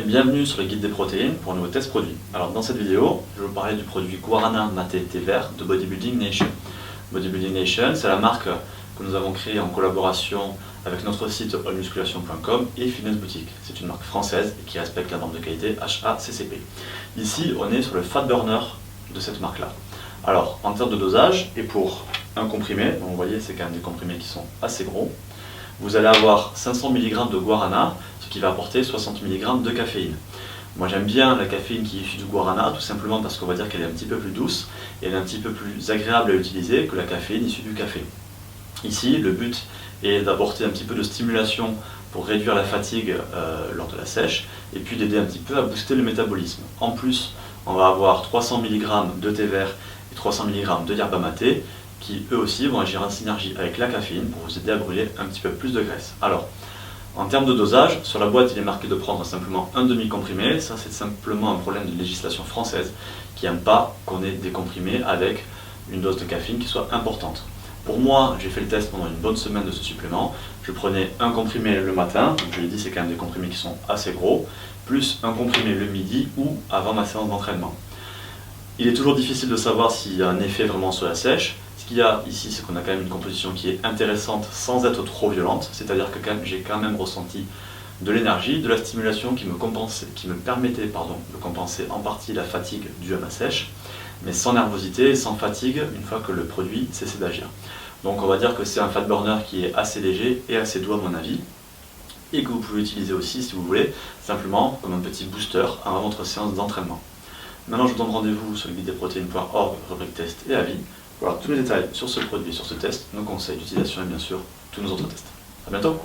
Bienvenue sur le guide des protéines pour un nouveau test produit. Alors dans cette vidéo, je vais vous parler du produit Guarana Maté Thé Vert de Bodybuilding Nation. Bodybuilding Nation, c'est la marque que nous avons créée en collaboration avec notre site allmusculation.com et Fitness Boutique. C'est une marque française qui respecte la norme de qualité HACCP. Ici, on est sur le fat burner de cette marque-là. Alors, en termes de dosage, et pour un comprimé, donc vous voyez, c'est quand même des comprimés qui sont assez gros, vous allez avoir 500 mg de guarana, ce qui va apporter 60 mg de caféine. Moi j'aime bien la caféine qui est issue du guarana, tout simplement parce qu'on va dire qu'elle est un petit peu plus douce et elle est un petit peu plus agréable à utiliser que la caféine issue du café. Ici, le but est d'apporter un petit peu de stimulation pour réduire la fatigue lors de la sèche et puis d'aider un petit peu à booster le métabolisme. En plus, on va avoir 300 mg de thé vert et 300 mg de yerba maté qui eux aussi vont agir en synergie avec la caféine pour vous aider à brûler un petit peu plus de graisse. Alors, en termes de dosage, sur la boîte il est marqué de prendre simplement un demi-comprimé. Ça c'est simplement un problème de législation française qui n'aime pas qu'on ait des comprimés avec une dose de caféine qui soit importante. Pour moi, j'ai fait le test pendant une bonne semaine de ce supplément. Je prenais un comprimé le matin, donc je l'ai dit c'est quand même des comprimés qui sont assez gros, plus un comprimé le midi ou avant ma séance d'entraînement. Il est toujours difficile de savoir s'il y a un effet vraiment sur la sèche. Ce qu'il y a ici, c'est qu'on a quand même une composition qui est intéressante sans être trop violente, c'est-à-dire que j'ai quand même ressenti de l'énergie, de la stimulation qui me permettait de compenser en partie la fatigue due à ma sèche, mais sans nervosité et sans fatigue une fois que le produit cessait d'agir. Donc on va dire que c'est un fat burner qui est assez léger et assez doux à mon avis, et que vous pouvez utiliser aussi si vous voulez, simplement comme un petit booster avant votre séance d'entraînement. Maintenant je vous donne rendez-vous sur le guidedesprotéines.org, rubrique test et avis. Voilà tous les détails sur ce produit, sur ce test, nos conseils d'utilisation et bien sûr tous nos autres tests. A bientôt!